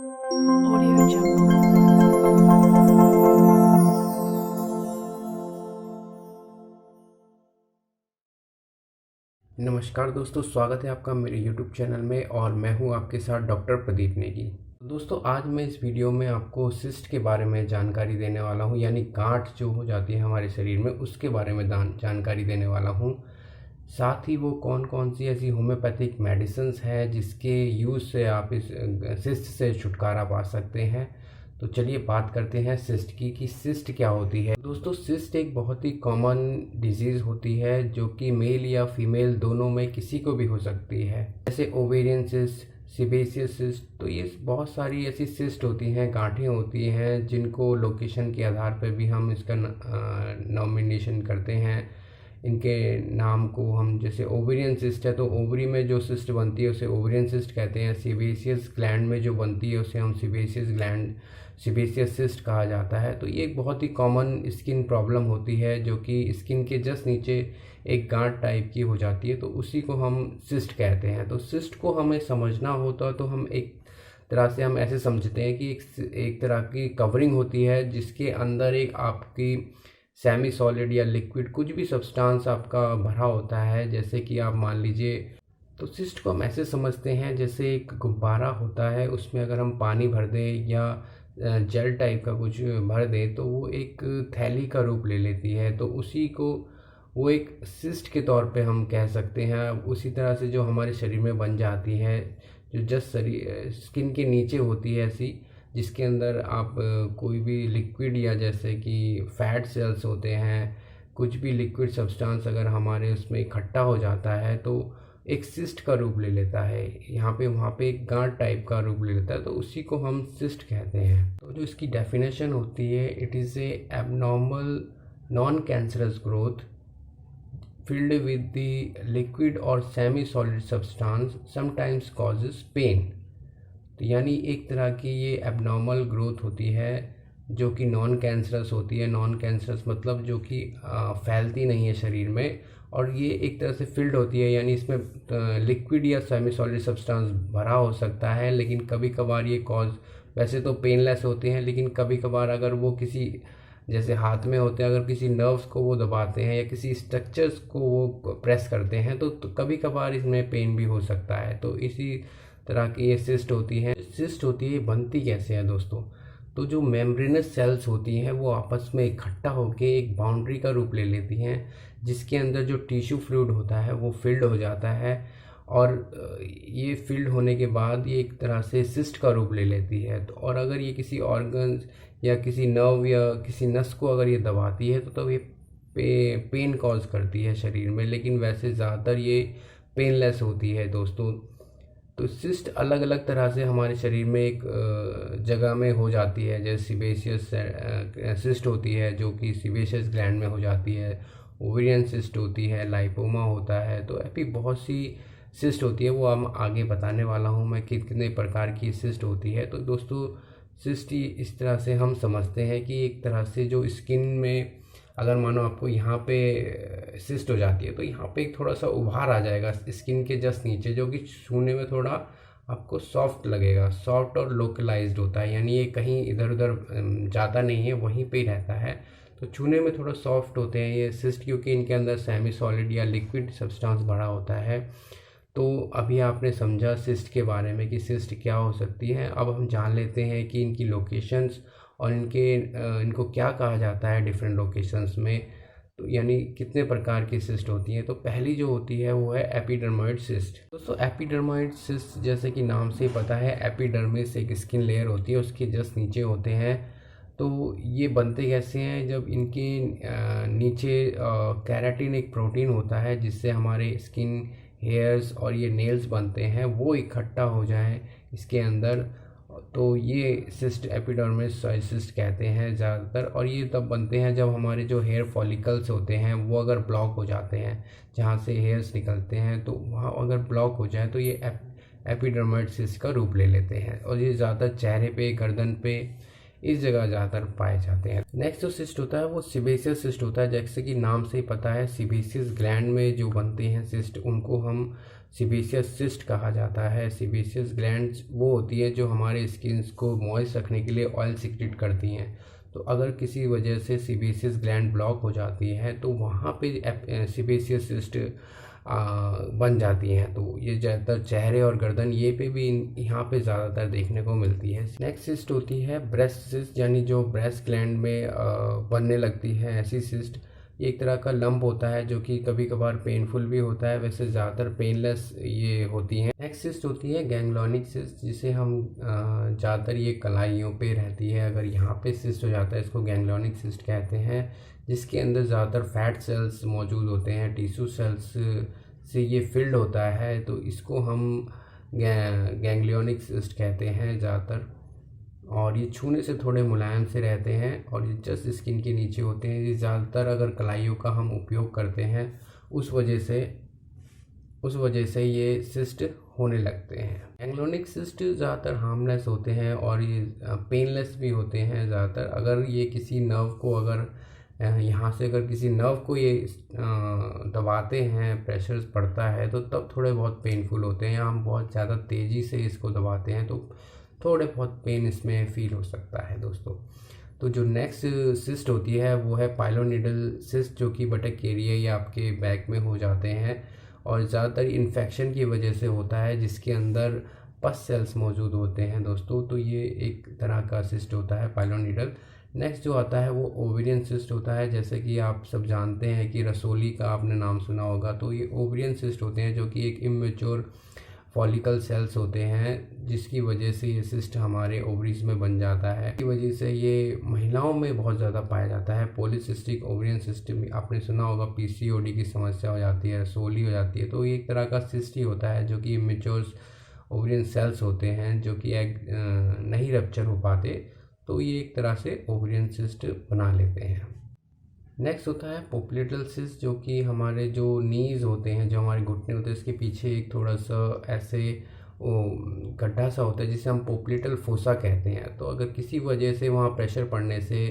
Audio Jungle. नमस्कार दोस्तों, स्वागत है आपका मेरे YouTube चैनल में और मैं हूं आपके साथ डॉक्टर प्रदीप नेगी। दोस्तों, आज मैं इस वीडियो में आपको सिस्ट के बारे में जानकारी देने वाला हूं, यानी गांठ जो हो जाती है हमारे शरीर में उसके बारे में जानकारी देने वाला हूं। साथ ही वो कौन कौन सी ऐसी होम्योपैथिक मेडिसिन्स हैं जिसके यूज़ से आप इस सिस्ट से छुटकारा पा सकते हैं। तो चलिए बात करते हैं सिस्ट की कि सिस्ट क्या होती है। दोस्तों, सिस्ट एक बहुत ही कॉमन डिजीज़ होती है जो कि मेल या फीमेल दोनों में किसी को भी हो सकती है, जैसे ओवेरियन सिस्ट, सीबेसियस सिस्ट। तो ये बहुत सारी ऐसी सिस्ट होती हैं, गांठें होती हैं जिनको लोकेशन के आधार पर भी हम इसका नॉमिनेशन करते हैं। इनके नाम को हम, जैसे ओवेरियन सिस्ट है तो ओवरी में जो सिस्ट बनती है उसे ओवेरियन सिस्ट कहते हैं। सीबेसियस ग्लैंड में जो बनती है उसे हम सीबेसियस सिस्ट कहा जाता है। तो ये एक बहुत ही कॉमन स्किन प्रॉब्लम होती है जो कि स्किन के जस्ट नीचे एक गांठ टाइप की हो जाती है, तो उसी को हम सिस्ट कहते हैं। तो सिस्ट को हमें समझना होता है तो हम एक तरह से हम ऐसे समझते हैं कि एक तरह की कवरिंग होती है जिसके अंदर एक आपकी सेमी सॉलिड या लिक्विड कुछ भी सब्सटेंस आपका भरा होता है। जैसे कि आप मान लीजिए, तो सिस्ट को हम ऐसे समझते हैं जैसे एक गुब्बारा होता है, उसमें अगर हम पानी भर दें या जेल टाइप का कुछ भर दें तो वो एक थैली का रूप ले लेती है। तो उसी को वो एक सिस्ट के तौर पे हम कह सकते हैं। उसी तरह से जो हमारे शरीर में बन जाती है, जो जस्ट स्किन के नीचे होती है ऐसी, जिसके अंदर आप कोई भी लिक्विड या जैसे कि फैट सेल्स होते हैं, कुछ भी लिक्विड सब्सटेंस अगर हमारे उसमें इकट्ठा हो जाता है तो एक सिस्ट का रूप ले लेता है। यहाँ पे वहाँ पे एक गांठ टाइप का रूप ले लेता है, तो उसी को हम सिस्ट कहते हैं। तो जो इसकी डेफिनेशन होती है, it is a abnormal non cancerous growth filled with the liquid or semi-solid substance sometimes causes pain। तो यानी एक तरह की ये एबनॉर्मल ग्रोथ होती है जो कि नॉन कैंसरस होती है। नॉन कैंसरस मतलब जो कि फैलती नहीं है शरीर में, और ये एक तरह से फिल्ड होती है, यानी इसमें लिक्विड या सेमी सॉलिड सब्सटेंस भरा हो सकता है। लेकिन कभी कभार ये कॉज, वैसे तो पेनलेस होते हैं, लेकिन कभी कभार अगर वो किसी, जैसे हाथ में होते हैं, अगर किसी नर्व्स को वो दबाते हैं या किसी स्ट्रक्चर्स को वो प्रेस करते हैं तो कभी कभार इसमें पेन भी हो सकता है। तो इसी तरह की ये सिस्ट होती हैं। सिस्ट होती है, बनती कैसे है दोस्तों? तो जो मेम्ब्रेनस सेल्स होती हैं वो आपस में इकट्ठा होकर एक बाउंड्री का रूप ले लेती हैं, जिसके अंदर जो टिश्यू फ्लूइड होता है वो फिल्ड हो जाता है, और ये फिल्ड होने के बाद ये एक तरह से सिस्ट का रूप ले लेती है। तो और अगर ये किसी ऑर्गन्स या किसी नर्व या किसी नस को अगर ये दबाती है तो तब ये पेन कॉज करती है शरीर में, लेकिन वैसे ज़्यादातर ये पेनलेस होती है दोस्तों। तो सिस्ट अलग अलग तरह से हमारे शरीर में एक जगह में हो जाती है। जैसे सीबेसियस सिस्ट होती है जो कि सीबेसियस ग्लैंड में हो जाती है, ओवेरियन सिस्ट होती है, लाइपोमा होता है। तो ऐसी बहुत सी सिस्ट होती है, वो हम आगे बताने वाला हूँ मैं कितने प्रकार की सिस्ट होती है। तो दोस्तों, सिस्ट इस तरह से हम समझते हैं कि एक तरह से जो स्किन में, अगर मानो आपको यहाँ पे सिस्ट हो जाती है तो यहाँ पे एक थोड़ा सा उभार आ जाएगा स्किन के जस्ट नीचे, जो कि छूने में थोड़ा आपको सॉफ्ट लगेगा। सॉफ्ट और लोकलाइज्ड होता है, यानी ये कहीं इधर उधर जाता नहीं है, वहीं पे ही रहता है। तो छूने में थोड़ा सॉफ्ट होते हैं ये सिस्ट, क्योंकि इनके अंदर सेमी सॉलिड या लिक्विड सब्सटेंस भरा होता है। तो अभी आपने समझा सिस्ट के बारे में कि सिस्ट क्या हो सकती है। अब हम जान लेते हैं कि इनकी लोकेशंस और इनको क्या कहा जाता है डिफरेंट लोकेशंस में। तो यानी कितने प्रकार की सिस्ट होती हैं। तो पहली जो होती है वो है एपिडर्मोइड सिस्ट। दोस्तों, एपिडर्मोइड सिस्ट जैसे कि नाम से पता है, एपिडर्मिस एक स्किन लेयर होती है, उसके जस्ट नीचे होते हैं। तो ये बनते कैसे हैं? जब इनके नीचे केराटिन एक प्रोटीन होता है जिससे हमारे स्किन, हेयर्स और ये नेल्स बनते हैं, वो इकट्ठा हो जाएं इसके अंदर, तो ये सिस्ट एपिडर्मिस सिस्ट कहते हैं ज़्यादातर। और ये तब बनते हैं जब हमारे जो हेयर फॉलिकल्स होते हैं वो अगर ब्लॉक हो जाते हैं, जहाँ से हेयर्स निकलते हैं, तो वहाँ अगर ब्लॉक हो जाए तो ये एपिडर्मोइड सिस्ट का रूप ले लेते हैं। और ये ज़्यादातर चेहरे पे, गर्दन पे, इस जगह ज़्यादातर पाए जाते हैं। नेक्स्ट जो सिस्ट होता है वो सीबेसियस सिस्ट होता है। जैसे कि नाम से ही पता है, सीबेसियस ग्लैंड में जो बनते हैं सिस्ट, उनको हम सीबेशियस सिस्ट कहा जाता है। सीबेशियस ग्लैंड्स वो होती है जो हमारे स्किन को मॉइस्ट रखने के लिए ऑयल सिक्रेट करती हैं। तो अगर किसी वजह से सीबेशियस ग्लैंड ब्लॉक हो जाती है तो वहाँ पे सीबेशियस सिस्ट बन जाती हैं। तो ये ज़्यादातर चेहरे और गर्दन ये पे भी यहाँ पे ज़्यादातर देखने को मिलती है। नेक्स्ट सिस्ट होती है ब्रेस्ट सिस्ट, यानी जो ब्रेस्ट ग्लैंड में बनने लगती है ऐसी सिस्ट। ये एक तरह का लंप होता है जो कि कभी कभार पेनफुल भी होता है, वैसे ज़्यादातर पेनलेस ये होती हैं। नेक्स्ट सिस्ट होती है गैंग्लोनिक सिस्ट, जिसे हम ज़्यादातर ये कलाइयों पे रहती है। अगर यहाँ पे सिस्ट हो जाता है इसको गैंग्लोनिक सिस्ट कहते हैं, जिसके अंदर ज़्यादातर फैट सेल्स मौजूद होते हैं, टिश्यू सेल्स से ये फिल्ड होता है। तो इसको हम गैंग्लियोनिक सिस्ट कहते हैं ज़्यादातर। और ये छूने से थोड़े मुलायम से रहते हैं और ये जस्ट स्किन के नीचे होते हैं। ये ज़्यादातर अगर कलाइयों का हम उपयोग करते हैं उस वजह से ये सिस्ट होने लगते हैं। गैंग्लियोनिक सिस्ट ज़्यादातर हार्मलेस होते हैं और ये पेनलेस भी होते हैं ज़्यादातर। अगर ये किसी नर्व को यहाँ से अगर किसी नर्व को ये दबाते हैं, प्रेशर पड़ता है तो तब थोड़े बहुत पेनफुल होते हैं। हम बहुत ज़्यादा तेज़ी से इसको दबाते हैं तो थोड़े बहुत पेन इसमें फील हो सकता है दोस्तों। तो जो नेक्स्ट सिस्ट होती है वो है पाइलोनिडल सिस्ट, जो कि बटक एरिया या आपके बैक में हो जाते हैं और ज़्यादातर इन्फेक्शन की वजह से होता है, जिसके अंदर पस सेल्स मौजूद होते हैं दोस्तों। तो ये एक तरह का सिस्ट होता है पाइलोनिडल। नेक्स्ट जो आता है वो ओवेरियन सिस्ट होता है। जैसे कि आप सब जानते हैं कि रसोली का आपने नाम सुना होगा, तो ये ओवेरियन सिस्ट होते हैं जो कि एक इमेच्योर फॉलिकल सेल्स होते हैं, जिसकी वजह से ये सिस्ट हमारे ओवरीज में बन जाता है। इसकी वजह से ये महिलाओं में बहुत ज़्यादा पाया जाता है। पॉलीसिस्टिक ओवेरियन सिस्ट आपने सुना होगा, पीसीओडी की समस्या हो जाती है, रसोली हो जाती है। तो ये एक तरह का सिस्ट ही होता है जो कि इमेच्योर ओवेरियन सेल्स होते हैं जो कि एग नहीं रप्चर हो पाते, तो ये एक तरह से ओवेरियन सिस्ट बना लेते हैं। नेक्स्ट होता है पोप्लेटल सिस्ट, जो कि हमारे जो नीज होते हैं, जो हमारे घुटने होते हैं, इसके पीछे एक थोड़ा सा ऐसे गड्ढा सा होता है जिसे हम पोप्लेटल फोसा कहते हैं। तो अगर किसी वजह से वहाँ प्रेशर पड़ने से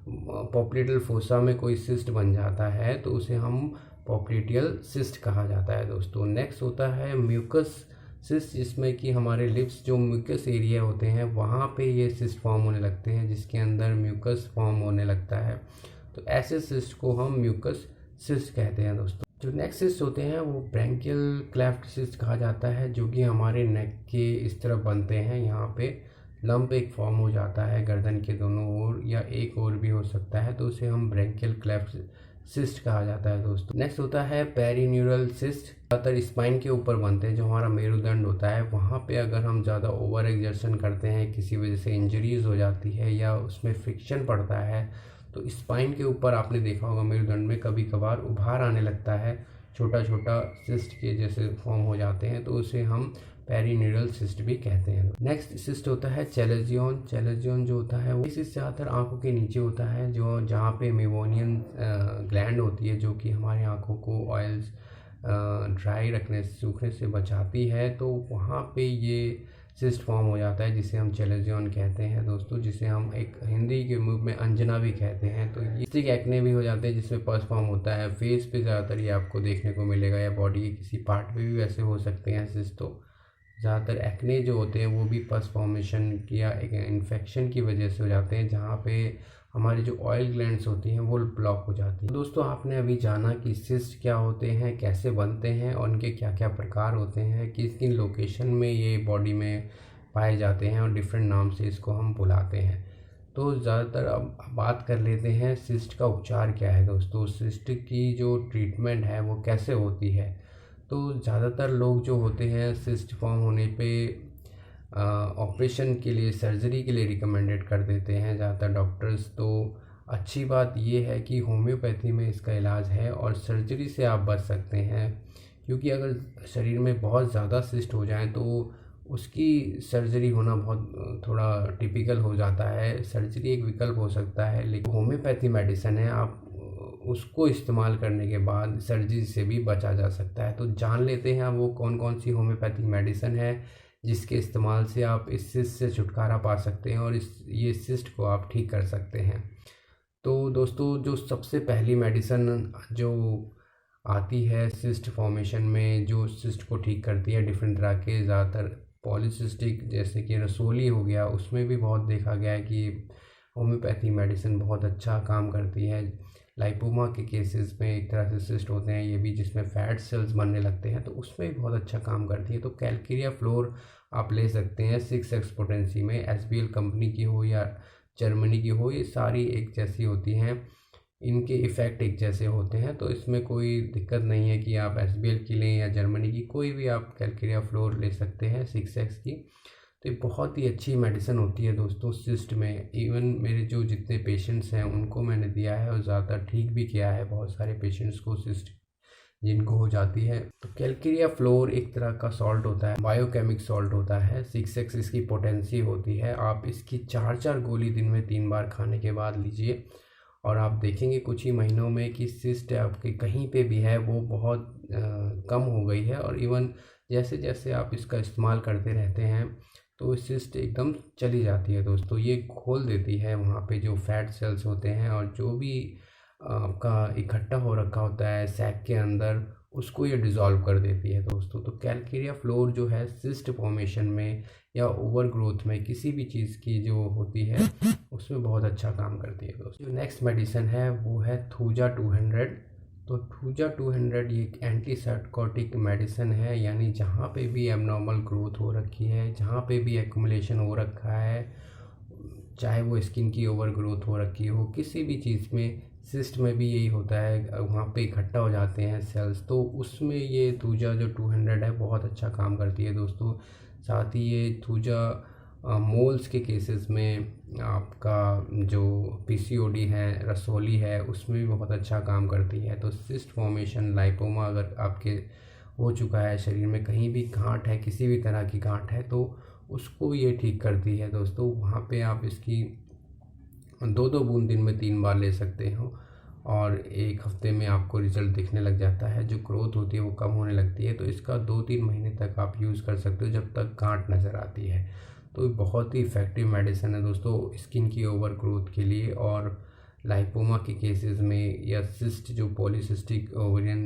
पोप्लेटल फोसा में कोई सिस्ट बन जाता है तो उसे हम पोप्लेटियल सिस्ट कहा जाता है दोस्तों। नेक्स्ट होता है म्यूकस सिस्ट, जिसमें कि हमारे लिप्स जो म्यूकस एरिया होते हैं वहाँ पे ये सिस्ट फॉर्म होने लगते हैं, जिसके अंदर म्यूकस फॉर्म होने लगता है। तो ऐसे सिस्ट को हम म्यूकस सिस्ट कहते हैं दोस्तों। जो नेक्स्ट सिस्ट होते हैं वो ब्रैंकियल क्लेफ्ट सिस्ट कहा जाता है, जो कि हमारे नेक के इस तरफ बनते हैं। यहाँ पे लंप एक फॉर्म हो जाता है गर्दन के दोनों ओर या एक ओर भी हो सकता है, तो उसे हम ब्रैंकियल क्लेफ्ट सिस्ट कहा जाता है दोस्तों। नेक्स्ट होता है पेरिन्यूरल सिस्ट, ज़्यादातर स्पाइन के ऊपर बनते हैं, जो हमारा मेरुदंड होता है वहाँ पे अगर हम ज़्यादा ओवर एक्सर्शन करते हैं, किसी वजह से इंजरीज हो जाती है या उसमें फ्रिक्शन पड़ता है, तो स्पाइन के ऊपर आपने देखा होगा मेरुदंड में कभी कभार उभार आने लगता है, छोटा छोटा सिस्ट के जैसे फॉर्म हो जाते हैं, तो उसे हम पेरिन्यूरल सिस्ट भी कहते हैं। नेक्स्ट सिस्ट होता है चैलेजियन। चैलेजियन जो होता है वो इस ज़्यादातर आंखों के नीचे होता है, जो जहाँ पे मेवोनियन ग्लैंड होती है जो कि हमारी आंखों को ऑयल्स ड्राई रखने सूखने से बचाती है। तो वहाँ पे ये सिस्ट फॉर्म हो जाता है जिसे हम चैलेजियन कहते हैं दोस्तों, जिसे हम एक हिंदी के मुख में अंजना भी कहते हैं। तो ये स्टिक एक्ने भी हो जाते हैं जिसमें पस फॉर्म होता है। फेस पे ज़्यादातर ये आपको देखने को मिलेगा या बॉडी के किसी पार्ट पे भी वैसे हो सकते हैं सिस्ट। तो ज़्यादातर एक्ने जो होते हैं वो भी पस फॉर्मेशन या एक इन्फेक्शन की वजह से हो जाते हैं, जहाँ पे हमारी जो ऑयल ग्लैंड्स होती हैं वो ब्लॉक हो जाती हैं। दोस्तों आपने अभी जाना कि सिस्ट क्या होते हैं, कैसे बनते हैं और उनके क्या क्या प्रकार होते हैं, किस किन लोकेशन में ये बॉडी में पाए जाते हैं और डिफरेंट नाम से इसको हम बुलाते हैं। तो ज़्यादातर अब बात कर लेते हैं सिस्ट का उपचार क्या है दोस्तों। सिस्ट की जो ट्रीटमेंट है वो कैसे होती है। तो ज़्यादातर लोग जो होते हैं सिस्ट फॉर्म होने पे ऑपरेशन के लिए, सर्जरी के लिए रिकमेंडेड कर देते हैं ज़्यादातर डॉक्टर्स। तो अच्छी बात ये है कि होम्योपैथी में इसका इलाज है और सर्जरी से आप बच सकते हैं, क्योंकि अगर शरीर में बहुत ज़्यादा सिस्ट हो जाए तो उसकी सर्जरी होना बहुत थोड़ा टिपिकल हो जाता है। सर्जरी एक विकल्प हो सकता है, लेकिन होम्योपैथी मेडिसिन है, आप उसको इस्तेमाल करने के बाद सर्जरी से भी बचा जा सकता है। तो जान लेते हैं वो कौन कौन सी होम्योपैथिक मेडिसिन है जिसके इस्तेमाल से आप इस सिस्ट से छुटकारा पा सकते हैं और ये सिस्ट को आप ठीक कर सकते हैं। तो दोस्तों जो सबसे पहली मेडिसिन जो आती है सिस्ट फॉर्मेशन में, जो सिस्ट को ठीक करती है डिफरेंट तरह के, ज़्यादातर पॉलीसिस्टिक जैसे कि रसोली हो गया, उसमें भी बहुत देखा गया है कि होम्योपैथी मेडिसिन बहुत अच्छा काम करती है। लाइपोमा के केसेस में एक तरह से सिस्ट होते हैं ये भी, जिसमें फैट सेल्स बनने लगते हैं, तो उसमें भी बहुत अच्छा काम करती है। तो कैलकेरिया फ्लोर आप ले सकते हैं 6x पोटेंसी में, एसबीएल कंपनी की हो या जर्मनी की हो, ये सारी एक जैसी होती हैं, इनके इफ़ेक्ट एक जैसे होते हैं, तो इसमें कोई दिक्कत नहीं है कि आप एसबीएल की लें या जर्मनी की, कोई भी आप कैलकेरिया फ्लोर ले सकते हैं 6x की। तो ये बहुत ही अच्छी मेडिसिन होती है दोस्तों सिस्ट में। इवन मेरे जो जितने पेशेंट्स हैं उनको मैंने दिया है और ज़्यादातर ठीक भी किया है, बहुत सारे पेशेंट्स को सिस्ट जिनको हो जाती है। तो कैलकेरिया फ्लोर एक तरह का सॉल्ट होता है, बायोकेमिक सॉल्ट होता है, 6x इसकी पोटेंसी होती है। आप इसकी 4 गोली दिन में 3 बार खाने के बाद लीजिए और आप देखेंगे कुछ ही महीनों में कि सिस्ट आपके कहीं पे भी है वो बहुत कम हो गई है। और इवन जैसे जैसे आप इसका इस्तेमाल करते रहते हैं तो सिस्ट एकदम चली जाती है दोस्तों। ये खोल देती है वहाँ पे जो फैट सेल्स होते हैं और जो भी आपका इकट्ठा हो रखा होता है सैक के अंदर, उसको ये डिज़ोल्व कर देती है दोस्तों। तो कैलकेरिया फ्लोर जो है सिस्ट फॉर्मेशन में या ओवर ग्रोथ में किसी भी चीज़ की जो होती है उसमें बहुत अच्छा काम करती है दोस्तों। जो नेक्स्ट मेडिसिन है वो है थूजा 200। तो थूजा 200 ये एक एंटीसाइकोटिक मेडिसिन है, यानी जहाँ पे भी एबनॉर्मल ग्रोथ हो रखी है, जहाँ पे भी एक्युमुलेशन हो रखा है, चाहे वो स्किन की ओवर ग्रोथ हो रखी हो, किसी भी चीज़ में, सिस्ट में भी यही होता है, वहाँ पे इकट्ठा हो जाते हैं सेल्स, तो उसमें ये थूजा जो 200 है बहुत अच्छा काम करती है दोस्तों। साथ ही ये थूजा मोल्स के केसेस में, आपका जो पीसीओडी है, रसोली है, उसमें भी बहुत अच्छा काम करती है। तो सिस्ट फॉर्मेशन, लाइपोमा अगर आपके हो चुका है शरीर में, कहीं भी गांठ है, किसी भी तरह की गांठ है, तो उसको ये ठीक करती है दोस्तों। वहाँ पे आप इसकी 2-2 बूंद दिन में 3 बार ले सकते हो और 1 हफ्ते में आपको रिजल्ट दिखने लग जाता है, जो ग्रोथ होती है वो कम होने लगती है। तो इसका 2-3 महीने तक आप यूज़ कर सकते हो जब तक गांठ नज़र आती है। तो बहुत ही इफ़ेक्टिव मेडिसिन है दोस्तों स्किन की ओवर ग्रोथ के लिए। और लाइपोमा के केसेस में या सिस्ट जो पॉलीसिस्टिक ओवेरियन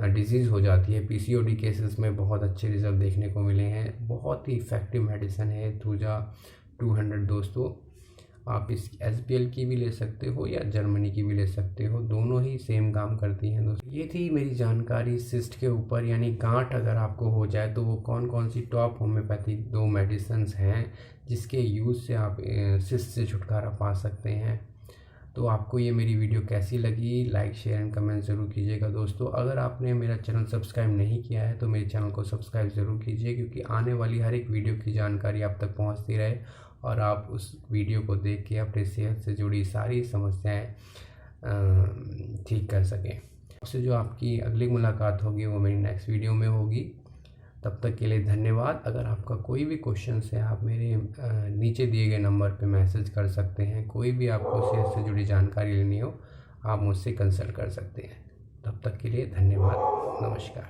डिजीज़ हो जाती है, पीसीओडी केसेस में बहुत अच्छे रिजल्ट देखने को मिले हैं। बहुत ही इफ़ेक्टिव मेडिसिन है थूजा 200 दोस्तों। आप इस एसबीएल की भी ले सकते हो या जर्मनी की भी ले सकते हो, दोनों ही सेम काम करती हैं दोस्तों। ये थी मेरी जानकारी सिस्ट के ऊपर, यानी गांठ अगर आपको हो जाए तो वो कौन कौन सी टॉप होम्योपैथिक 2 मेडिसिन्स हैं जिसके यूज़ से आप सिस्ट से छुटकारा पा सकते हैं। तो आपको ये मेरी वीडियो कैसी लगी, लाइक शेयर एंड कमेंट ज़रूर कीजिएगा दोस्तों। अगर आपने मेरा चैनल सब्सक्राइब नहीं किया है तो मेरे चैनल को सब्सक्राइब ज़रूर कीजिए, क्योंकि आने वाली हर एक वीडियो की जानकारी आप तक पहुंचती रहे और आप उस वीडियो को देख के अपने सेहत से जुड़ी सारी समस्याएं ठीक कर सकें। उससे जो आपकी अगली मुलाकात होगी वो मेरी नेक्स्ट वीडियो में होगी। तब तक के लिए धन्यवाद। अगर आपका कोई भी क्वेश्चन है आप मेरे नीचे दिए गए नंबर पे मैसेज कर सकते हैं। कोई भी आपको सेहत से जुड़ी जानकारी लेनी हो आप मुझसे कंसल्ट कर सकते हैं। तब तक के लिए धन्यवाद, नमस्कार।